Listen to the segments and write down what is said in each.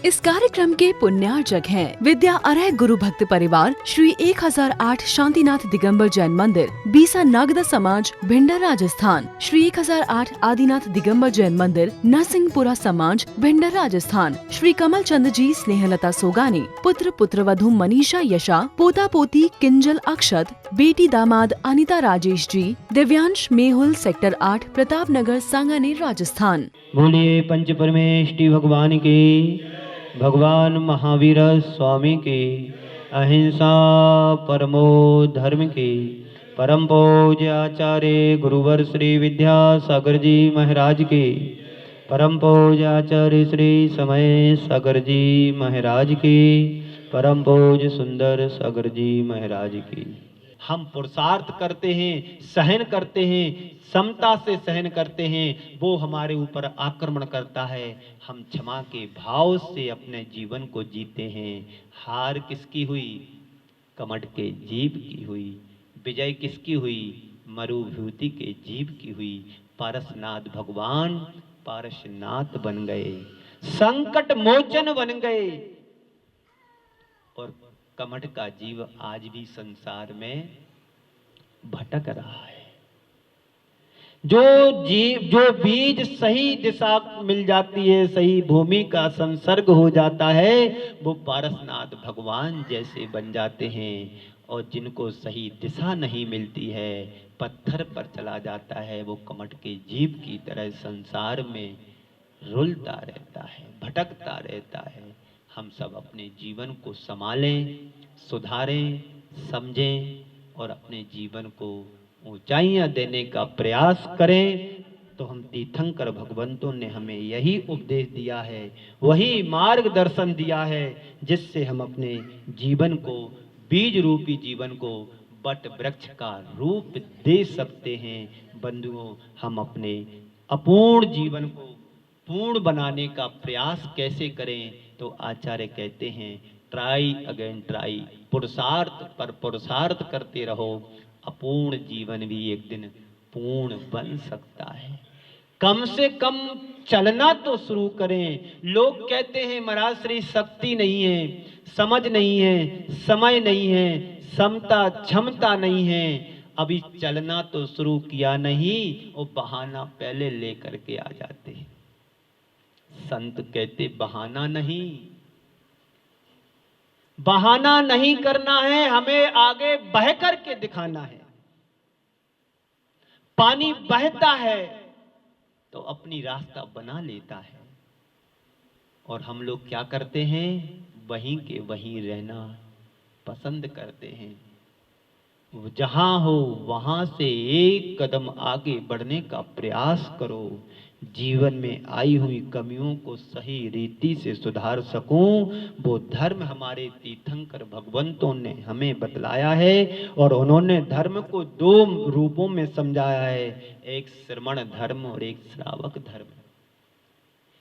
इस कार्यक्रम के पुण्यार्चक हैं विद्या अरय गुरु भक्त परिवार श्री 1008 शांतिनाथ दिगंबर जैन मंदिर, बीसा नागदा समाज, भिंडर राजस्थान। श्री 1008 आदिनाथ दिगंबर जैन मंदिर, नरसिंहपुरा समाज, भिंडर राजस्थान। श्री कमल चंद जी स्नेहलता सोगानी, पुत्र पुत्रवधू मनीषा यशा, पोता पोती किंजल अक्षत, बेटी दामाद अनिता राजेश जी, दिव्यांश मेहुल सेक्टर 8 प्रताप नगर सांगानेर राजस्थान। बोलिए पंच परमेष्टि भगवान के, भगवान महावीर स्वामी के, अहिंसा परमो धर्म के, परम पूज्य आचार्य गुरुवर श्री विद्यासागर जी महाराज के, परम पूज्य आचार्य श्री समय सागर जी महाराज के, परम पूज्य सुंदर सागर जी महाराज की। हम पुरुषार्थ करते हैं, सहन करते हैं, समता से सहन करते हैं, वो हमारे ऊपर आक्रमण करता है। हम क्षमा के भाव से अपने जीवन को जीते हैं। हार किसकी हुई? कमठ के जीव की हुई। विजय किसकी हुई? मरुभूति के जीव की हुई। पारसनाथ भगवान पारसनाथ बन गए, संकट मोचन बन गए। और कमठ का जीव आज भी संसार में भटक रहा है। जो बीज सही दिशा मिल जाती है, सही भूमि का संसर्ग हो जाता है, वो पारसनाथ भगवान जैसे बन जाते हैं। और जिनको सही दिशा नहीं मिलती है, पत्थर पर चला जाता है, वो कमठ के जीव की तरह संसार में रुलता रहता है, भटकता रहता है। हम सब अपने जीवन को संभालें, सुधारें, समझें और अपने जीवन को ऊंचाइयां देने का प्रयास करें। तो हम तीर्थंकर भगवंतों ने हमें यही उपदेश दिया है, वही मार्गदर्शन दिया है, जिससे हम अपने जीवन को, बीज रूपी जीवन को वट वृक्ष का रूप दे सकते हैं। बंधुओं, हम अपने अपूर्ण जीवन को पूर्ण बनाने का प्रयास कैसे करें? तो आचार्य कहते हैं, ट्राई अगेन ट्राई, पुरुषार्थ पर पुरुषार्थ करते रहो। अपूर्ण जीवन भी एक दिन पूर्ण बन सकता है। कम से कम चलना तो शुरू करें। लोग कहते हैं महाराज श्री शक्ति नहीं है, समझ नहीं है, समय नहीं है, समता क्षमता नहीं है। अभी चलना तो शुरू किया नहीं, वो बहाना पहले लेकर के आ जाते हैं। संत कहते बहाना नहीं, बहाना नहीं करना है, हमें आगे बह करके दिखाना है। पानी बहता है तो अपनी रास्ता बना लेता है, और हम लोग क्या करते हैं? वहीं के वहीं रहना पसंद करते हैं। जहां हो वहां से एक कदम आगे बढ़ने का प्रयास करो। जीवन में आई हुई कमियों को सही रीति से सुधार सकूं, वो धर्म हमारे तीर्थंकर भगवंतों ने हमें बतलाया है। और उन्होंने धर्म को दो रूपों में समझाया है, एक श्रमण धर्म और एक श्रावक धर्म।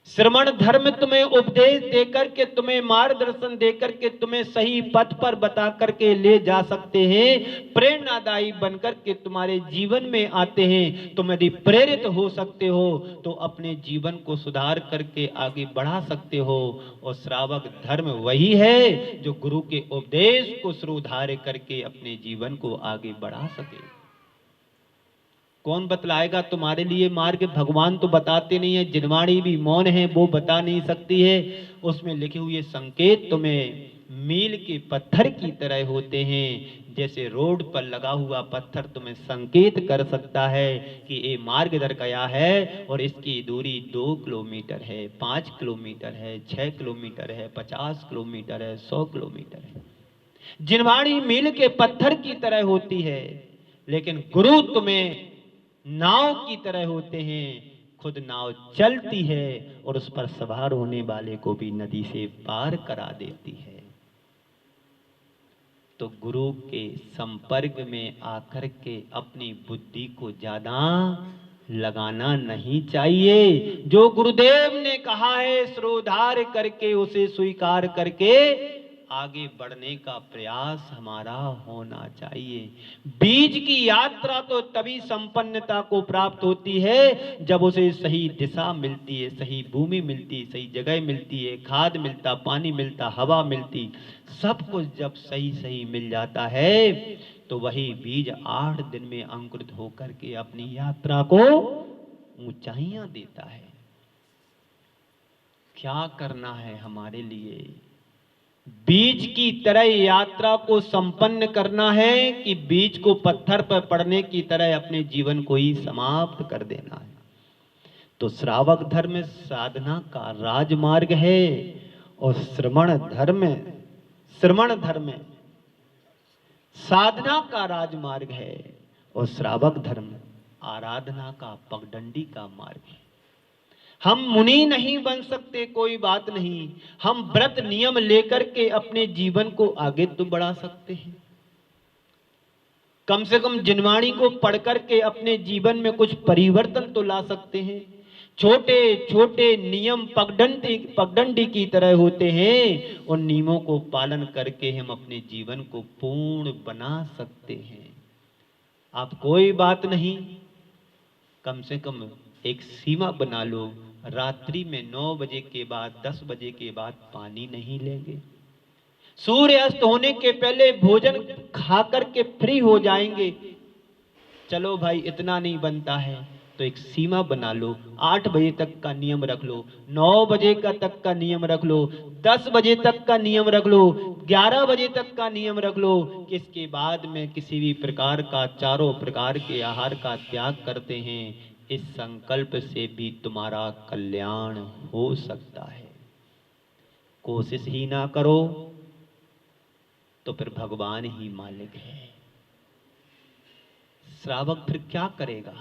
श्रमण धर्म तुम्हें उपदेश देकर के, तुम्हें मार्गदर्शन देकर के, तुम्हें सही पथ पर बता करके ले जा सकते हैं, प्रेरणादायी बनकर के तुम्हारे जीवन में आते हैं। तुम यदि प्रेरित हो सकते हो तो अपने जीवन को सुधार करके आगे बढ़ा सकते हो। और श्रावक धर्म वही है जो गुरु के उपदेश को श्रोधार्य करके अपने जीवन को आगे बढ़ा सके। कौन बतलाएगा तुम्हारे लिए मार्ग? भगवान तो बताते नहीं है। जिनवाणी भी मौन है, वो बता नहीं सकती है। उसमें लिखे हुए संकेत तुम्हें मील के पत्थर की तरह होते हैं। जैसे रोड पर लगा हुआ पत्थर तुम्हें संकेत कर सकता है कि ये मार्ग इधर गया है, और इसकी दूरी 2 किलोमीटर है, 5 किलोमीटर है, 6 किलोमीटर है, 50 किलोमीटर है, 100 किलोमीटर है। जिनवाणी मील के पत्थर की तरह होती है, लेकिन गुरु तुम्हें नाव की तरह होते हैं। खुद नाव चलती है और उस पर सवार होने वाले को भी नदी से पार करा देती है। तो गुरु के संपर्क में आकर के अपनी बुद्धि को ज्यादा लगाना नहीं चाहिए। जो गुरुदेव ने कहा है, श्रोधार करके उसे स्वीकार करके आगे बढ़ने का प्रयास हमारा होना चाहिए। बीज की यात्रा तो तभी संपन्नता को प्राप्त होती है जब उसे सही दिशा मिलती है, सही भूमि मिलती है, सही जगह मिलती है, खाद मिलता, पानी मिलता, हवा मिलती, सब कुछ जब सही सही मिल जाता है तो वही बीज 8 दिन में अंकुरित होकर के अपनी यात्रा को ऊंचाइयां देता है। क्या करना है हमारे लिए? बीज की तरह यात्रा को संपन्न करना है कि बीज को पत्थर पर पड़ने की तरह अपने जीवन को ही समाप्त कर देना है? तो श्रावक धर्म साधना का राजमार्ग है और श्रमण धर्म साधना का राजमार्ग है और श्रावक धर्म आराधना का पगडंडी का मार्ग है। हम मुनि नहीं बन सकते, कोई बात नहीं, हम व्रत नियम लेकर के अपने जीवन को आगे तो बढ़ा सकते हैं। कम से कम जिनवाणी को पढ़ करके अपने जीवन में कुछ परिवर्तन तो ला सकते हैं। छोटे छोटे नियम पगडंडी की तरह होते हैं, उन नियमों को पालन करके हम अपने जीवन को पूर्ण बना सकते हैं। आप कोई बात नहीं, कम से कम एक सीमा बना लो, रात्रि में 9 बजे के बाद 10 बजे के बाद पानी नहीं लेंगे, सूर्य अस्त होने के पहले भोजन खा करके फ्री हो जाएंगे। चलो भाई इतना नहीं बनता है तो एक सीमा बना लो, 8 बजे तक का नियम रख लो, 9 बजे तक का नियम रख लो, 10 बजे तक का नियम रख लो, 11 बजे तक का नियम रख लो कि इसके बाद में किसी भी प्रकार का चारों प्रकार के आहार का त्याग करते हैं। इस संकल्प से भी तुम्हारा कल्याण हो सकता है। कोशिश ही ना करो तो फिर भगवान ही मालिक है। श्रावक फिर क्या करेगा?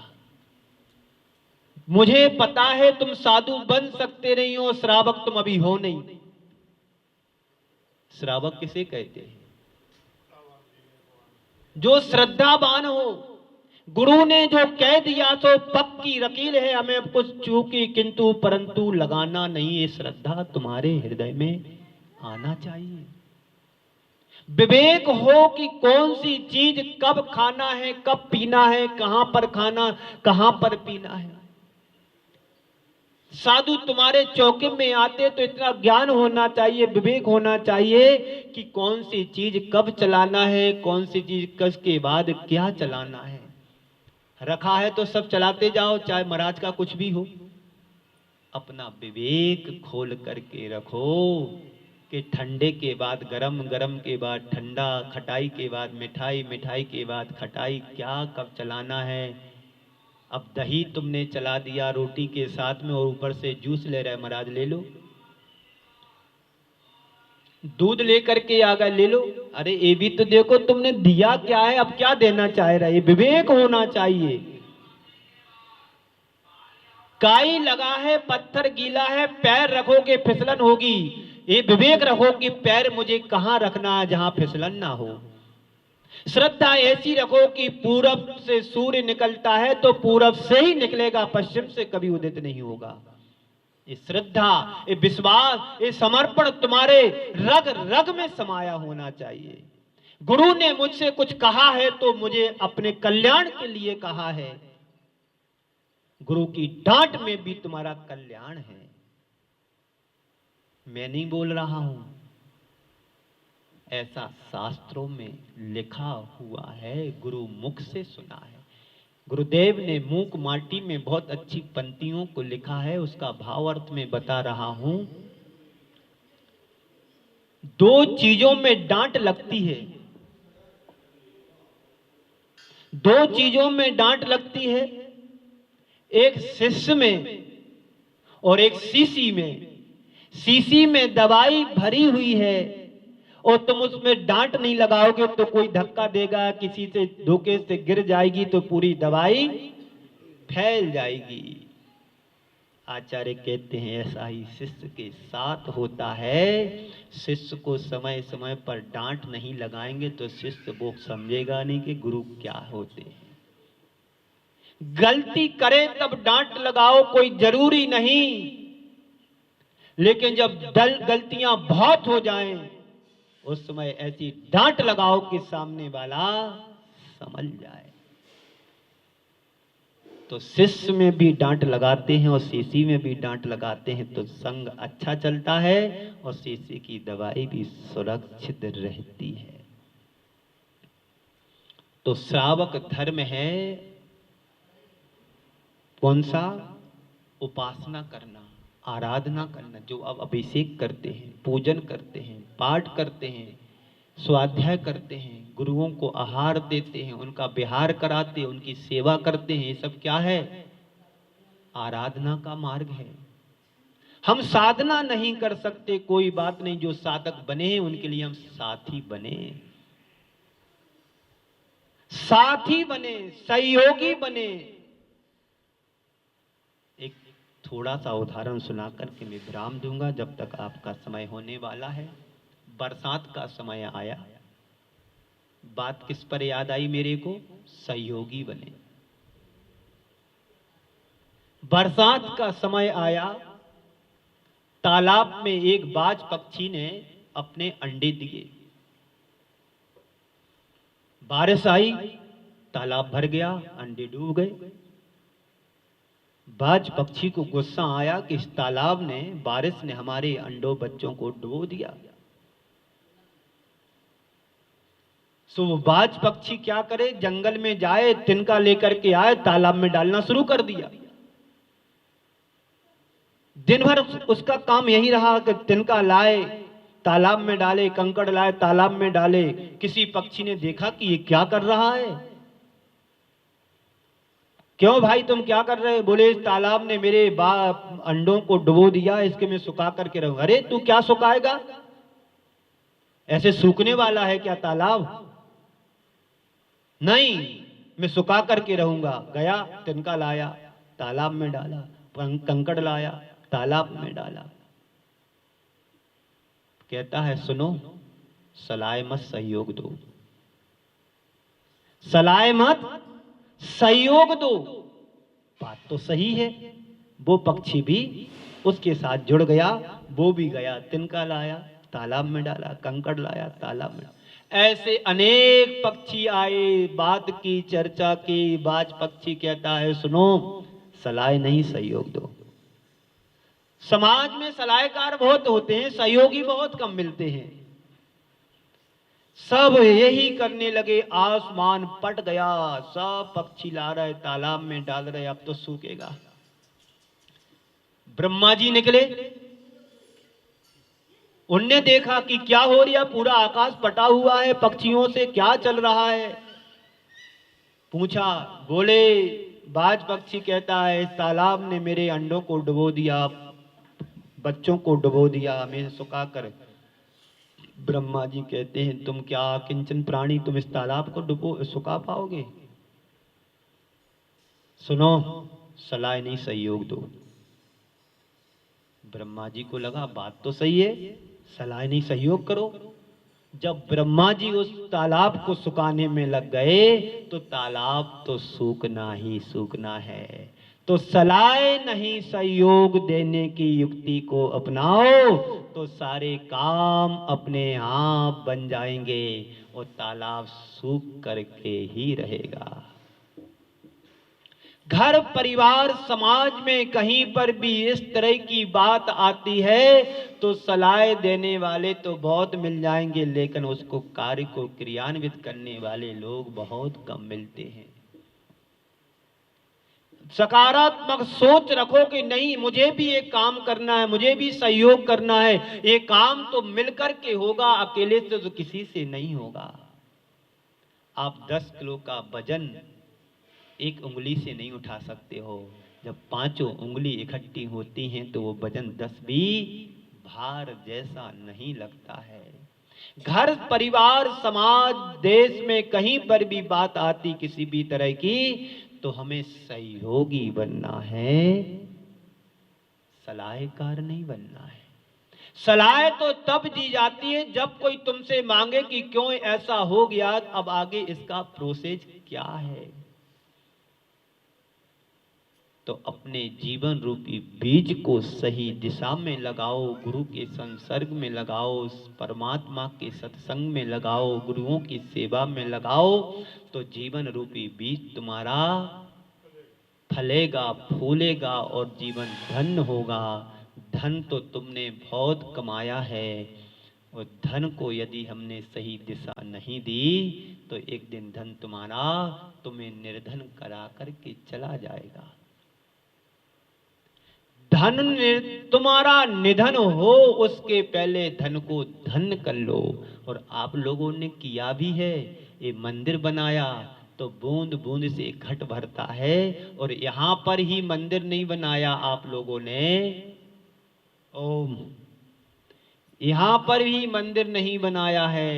मुझे पता है तुम साधु बन सकते नहीं हो, श्रावक तुम अभी हो नहीं। श्रावक किसे कहते हैं? जो श्रद्धावान हो। गुरु ने जो कह दिया तो पक्की रकील है, हमें कुछ चूकी किंतु परंतु लगाना नहीं। ये श्रद्धा तुम्हारे हृदय में आना चाहिए। विवेक हो कि कौन सी चीज कब खाना है, कब पीना है, कहां पर खाना, कहां पर पीना है। साधु तुम्हारे चौके में आते तो इतना ज्ञान होना चाहिए, विवेक होना चाहिए कि कौन सी चीज कब चलाना है, कौन सी चीज कब के बाद क्या चलाना है। रखा है तो सब चलाते जाओ, चाहे महाराज का कुछ भी हो। अपना विवेक खोल करके रखो कि ठंडे के बाद गरम, गरम के बाद ठंडा, खटाई के बाद मिठाई, मिठाई के बाद खटाई, क्या कब चलाना है। अब दही तुमने चला दिया रोटी के साथ में और ऊपर से जूस ले रहे महाराज, ले लो। दूध लेकर के आ गए, ले लो। अरे ये भी तो देखो तुमने दिया क्या है, अब क्या देना चाह रहा है। ये विवेक होना चाहिए। काई लगा है, पत्थर गीला है, पैर रखोगे फिसलन होगी। ये विवेक रखो कि पैर मुझे कहां रखना है जहां फिसलन ना हो। श्रद्धा ऐसी रखो कि पूरब से सूर्य निकलता है तो पूरब से ही निकलेगा, पश्चिम से कभी उदित नहीं होगा। ये श्रद्धा, ये विश्वास, ये समर्पण तुम्हारे रग रग में समाया होना चाहिए। गुरु ने मुझसे कुछ कहा है तो मुझे अपने कल्याण के लिए कहा है। गुरु की डांट में भी तुम्हारा कल्याण है। मैं नहीं बोल रहा हूं, ऐसा शास्त्रों में लिखा हुआ है, गुरु मुख से सुना है। गुरुदेव ने मूक माटी में बहुत अच्छी पंक्तियों को लिखा है, उसका भाव अर्थ में बता रहा हूं। 2 चीजों में डांट लगती है, 2 चीजों में डांट लगती है, एक शिष्य में और एक शीशी में। शीशी में दवाई भरी हुई है और तुम उसमें डांट नहीं लगाओगे तो कोई धक्का देगा, किसी से धोखे से गिर जाएगी तो पूरी दवाई फैल जाएगी। आचार्य कहते हैं ऐसा ही शिष्य के साथ होता है। शिष्य को समय समय पर डांट नहीं लगाएंगे तो शिष्य वो समझेगा नहीं कि गुरु क्या होते हैं। गलती करे तब डांट लगाओ, कोई जरूरी नहीं, लेकिन जब गलतियां बहुत हो जाएं उस समय ऐसी डांट लगाओ कि सामने वाला समझ जाए। तो शिष्य में भी डांट लगाते हैं और शिष्य में भी डांट लगाते हैं तो संग अच्छा चलता है और शिष्य की दवाई भी सुरक्षित रहती है। तो श्रावक धर्म है कौन सा? उपासना करना, आराधना करना। जो अब अभिषेक करते हैं, पूजन करते हैं, पाठ करते हैं, स्वाध्याय करते हैं, गुरुओं को आहार देते हैं, उनका विहार कराते हैं, उनकी सेवा करते हैं, ये सब क्या है? आराधना का मार्ग है। हम साधना नहीं कर सकते, कोई बात नहीं, जो साधक बने हैं उनके लिए हम साथी बने, साथी बने, सहयोगी बने। एक थोड़ा सा उदाहरण सुनाकर के मैं विराम दूंगा, जब तक आपका समय होने वाला है। बरसात का समय आया, बात किस पर याद आई मेरे को? सहयोगी बने। बरसात का समय आया, तालाब में एक बाज पक्षी ने अपने अंडे दिए। बारिश आई, तालाब भर गया, अंडे डूब गए। बाज पक्षी को गुस्सा आया कि इस तालाब ने, बारिश ने हमारे अंडों बच्चों को डुबो दिया। सो वो बाज पक्षी क्या करे? जंगल में जाए, तिनका लेकर के आए, तालाब में डालना शुरू कर दिया। दिन भर उसका काम यही रहा कि तिनका लाए, तालाब में डाले, कंकड़ लाए, तालाब में डाले। किसी पक्षी ने देखा कि ये क्या कर रहा है। क्यों भाई तुम क्या कर रहे? बोले इस तालाब ने मेरे अंडों को डुबो दिया, इसके मैं सुखा करके रहूंगा। अरे तू क्या सुखाएगा? ऐसे सूखने वाला है क्या तालाब? नहीं, मैं सुखा करके रहूंगा। गया, तिनका लाया, तालाब में डाला, कंकड़ लाया, तालाब में डाला। कहता है सुनो, सलाह मत सहयोग दो, सलाह मत सहयोग दो। बात तो सही है। वो पक्षी भी उसके साथ जुड़ गया, वो भी गया, तिनका लाया, तालाब में डाला, कंकड़ लाया, तालाब में। ऐसे अनेक पक्षी आए, बात की, चर्चा की। बाज पक्षी कहता है सुनो, सलाह नहीं सहयोग दो। समाज में सलाहकार बहुत होते हैं, सहयोगी बहुत कम मिलते हैं। सब यही करने लगे, आसमान पट गया, सब पक्षी ला रहे, तालाब में डाल रहे, अब तो सूखेगा। ब्रह्मा जी निकले, उनने देखा कि क्या हो रहा, पूरा आकाश पटा हुआ है पक्षियों से, क्या चल रहा है। पूछा, बोले बाज पक्षी कहता है इस तालाब ने मेरे अंडों को डुबो दिया, बच्चों को डुबो दिया, हमें सुखाकर। ब्रह्मा जी कहते हैं तुम क्या किंचन प्राणी, तुम इस तालाब को डुबो सुखा पाओगे? सुनो, सलाह नहीं सहयोग दो। ब्रह्मा जी को लगा बात तो सही है, सलाह नहीं सहयोग करो। जब ब्रह्मा जी उस तालाब को सुखाने में लग गए तो तालाब तो सूखना ही सूखना है। तो सलाह नहीं सहयोग देने की युक्ति को अपनाओ तो सारे काम अपने आप बन जाएंगे और तालाब सूख करके ही रहेगा। घर, परिवार, समाज में कहीं पर भी इस तरह की बात आती है तो सलाह देने वाले तो बहुत मिल जाएंगे, लेकिन उसको कार्य को क्रियान्वित करने वाले लोग बहुत कम मिलते हैं। सकारात्मक सोच रखो कि नहीं, मुझे भी एक काम करना है, मुझे भी सहयोग करना है, ये काम तो मिलकर के होगा, अकेले से तो किसी से नहीं होगा। आप 10 किलो का वजन एक उंगली से नहीं उठा सकते हो। जब पांचों उंगली इकट्ठी होती हैं तो वो वजन 10 भी भार जैसा नहीं लगता है। घर, परिवार, समाज, देश में कहीं पर भी बात आती किसी भी तरह की तो हमें सहयोगी बनना है, सलाहकार नहीं बनना है। सलाह तो तब दी जाती है जब कोई तुमसे मांगे कि क्यों ऐसा हो गया, अब आगे इसका प्रोसेस क्या है। तो अपने जीवन रूपी बीज को सही दिशा में लगाओ, गुरु के संसर्ग में लगाओ, परमात्मा के सत्संग में लगाओ, गुरुओं की सेवा में लगाओ, तो जीवन रूपी बीज तुम्हारा फलेगा, फूलेगा और जीवन धन्य होगा। धन तो तुमने बहुत कमाया है, और धन को यदि हमने सही दिशा नहीं दी तो एक दिन धन तुम्हारा तुम्हें निर्धन करा करके चला जाएगा। धन तुम्हारा निधन हो उसके पहले धन को धन कर लो। और आप लोगों ने किया भी है, ये मंदिर बनाया तो बूंद बूंद से घट भरता है, और यहाँ पर ही मंदिर नहीं बनाया आप लोगों ने, ओम यहाँ पर भी मंदिर नहीं बनाया है।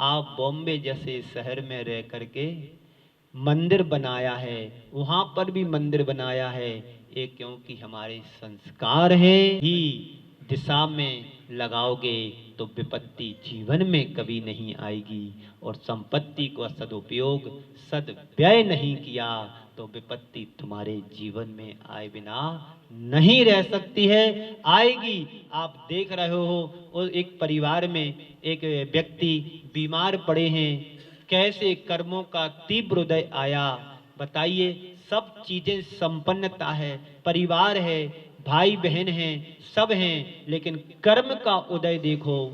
आप बॉम्बे जैसे शहर में रह करके मंदिर बनाया है, वहां पर भी मंदिर बनाया है। ये क्योंकि हमारे संस्कार हैं, ही दिशा में लगाओगे तो विपत्ति जीवन में कभी नहीं आएगी। और संपत्ति को सदुपयोग सदव्यय नहीं किया तो विपत्ति तुम्हारे जीवन में आए बिना नहीं रह सकती है, आएगी। आप देख रहे हो, और एक परिवार में एक व्यक्ति बीमार पड़े हैं, कैसे कर्मों का तीव्र उदय आया। बताइए, सब चीजें संपन्नता है, परिवार है, भाई बहन हैं, सब हैं, लेकिन कर्म का उदय देखो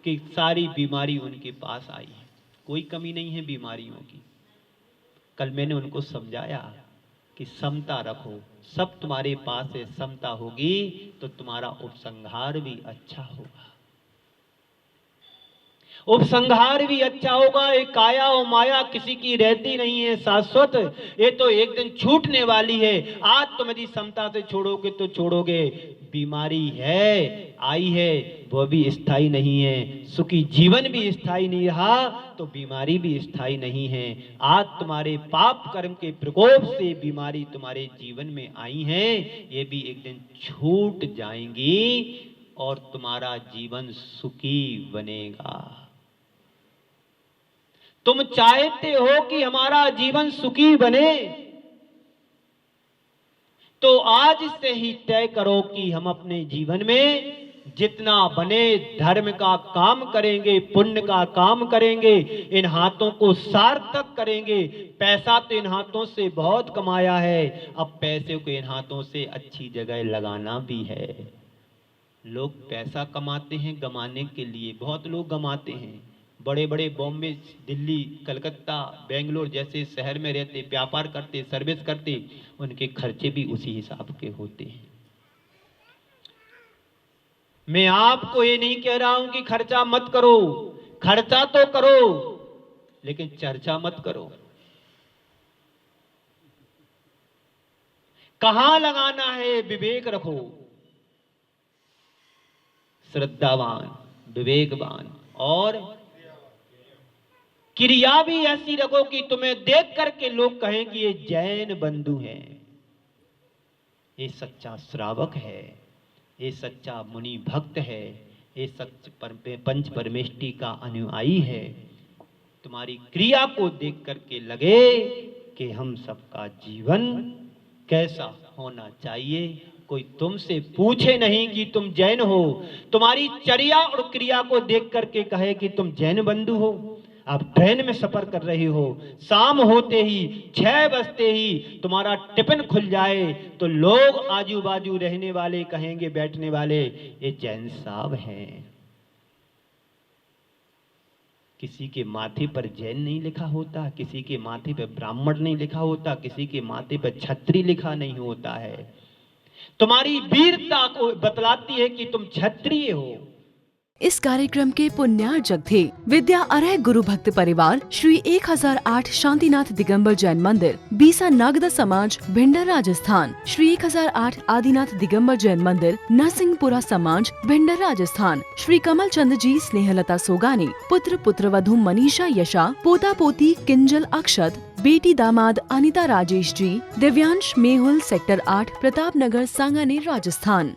कि सारी बीमारी उनके पास आई है। कोई कमी नहीं है बीमारियों की। कल मैंने उनको समझाया कि समता रखो, सब तुम्हारे पास है, समता होगी तो तुम्हारा उपसंहार भी अच्छा होगा, उपसंहार भी अच्छा होगा। ये काया और माया किसी की रहती नहीं है शाश्वत, ये तो एक दिन छूटने वाली है। आज तुम यदि समता से छोड़ोगे तो छोड़ोगे, बीमारी है, आई है, वो भी स्थायी नहीं है। सुखी जीवन भी स्थायी नहीं रहा तो बीमारी भी स्थायी नहीं है। आज तुम्हारे पाप कर्म के प्रकोप से बीमारी तुम्हारे जीवन में आई है, ये भी एक दिन छूट जाएंगी और तुम्हारा जीवन सुखी बनेगा। तुम चाहते हो कि हमारा जीवन सुखी बने, तो आज से ही तय करो कि हम अपने जीवन में जितना बने धर्म का काम करेंगे, पुण्य का काम करेंगे, इन हाथों को सार्थक करेंगे। पैसा तो इन हाथों से बहुत कमाया है, अब पैसे को इन हाथों से अच्छी जगह लगाना भी है। लोग पैसा कमाते हैं गमाने के लिए, बहुत लोग गमाते हैं। बड़े बड़े बॉम्बे, दिल्ली, कलकत्ता, बेंगलोर जैसे शहर में रहते, व्यापार करते, सर्विस करते, उनके खर्चे भी उसी हिसाब के होते हैं। मैं आपको ये नहीं कह रहा हूं कि खर्चा मत करो, खर्चा तो करो, लेकिन चर्चा मत करो। कहां लगाना है विवेक रखो, श्रद्धावान, विवेकवान, और क्रिया भी ऐसी रखो कि तुम्हें देख करके लोग कहें कि ये जैन बंधु हैं, ये सच्चा श्रावक है, ये सच्चा मुनि भक्त है, ये सच पंच परमेष्टि का अनुयायी है। तुम्हारी क्रिया को देख करके लगे कि हम सबका जीवन कैसा होना चाहिए। कोई तुमसे पूछे नहीं कि तुम जैन हो, तुम्हारी चर्या और क्रिया को देख करके कहे कि तुम जैन बंधु हो। आप ट्रेन में सफर कर रहे हो, शाम होते ही 6 बजते ही तुम्हारा टिफिन खुल जाए तो लोग आजू बाजू रहने वाले कहेंगे, बैठने वाले, ये जैन साहब हैं। किसी के माथे पर जैन नहीं लिखा होता, किसी के माथे पर ब्राह्मण नहीं लिखा होता, किसी के माथे पर क्षत्रिय लिखा नहीं होता है। तुम्हारी वीरता को बतलाती है कि तुम क्षत्रिय हो। इस कार्यक्रम के पुण्यार्जक थे विद्या अरय गुरु भक्त परिवार श्री 1008 शांतिनाथ दिगंबर जैन मंदिर, बीसा नागदा समाज, भिंडर राजस्थान। श्री 1008 आदिनाथ दिगंबर जैन मंदिर, नरसिंहपुरा समाज, भिंडर राजस्थान। श्री कमल चंद जी स्नेहलता सोगानी, पुत्र पुत्रवधू मनीषा यशा, पोता पोती किंजल अक्षत, बेटी दामाद अनिता राजेश जी, दिव्यांश मेहुल, सेक्टर 8, प्रताप नगर, सांगानेर, राजस्थान।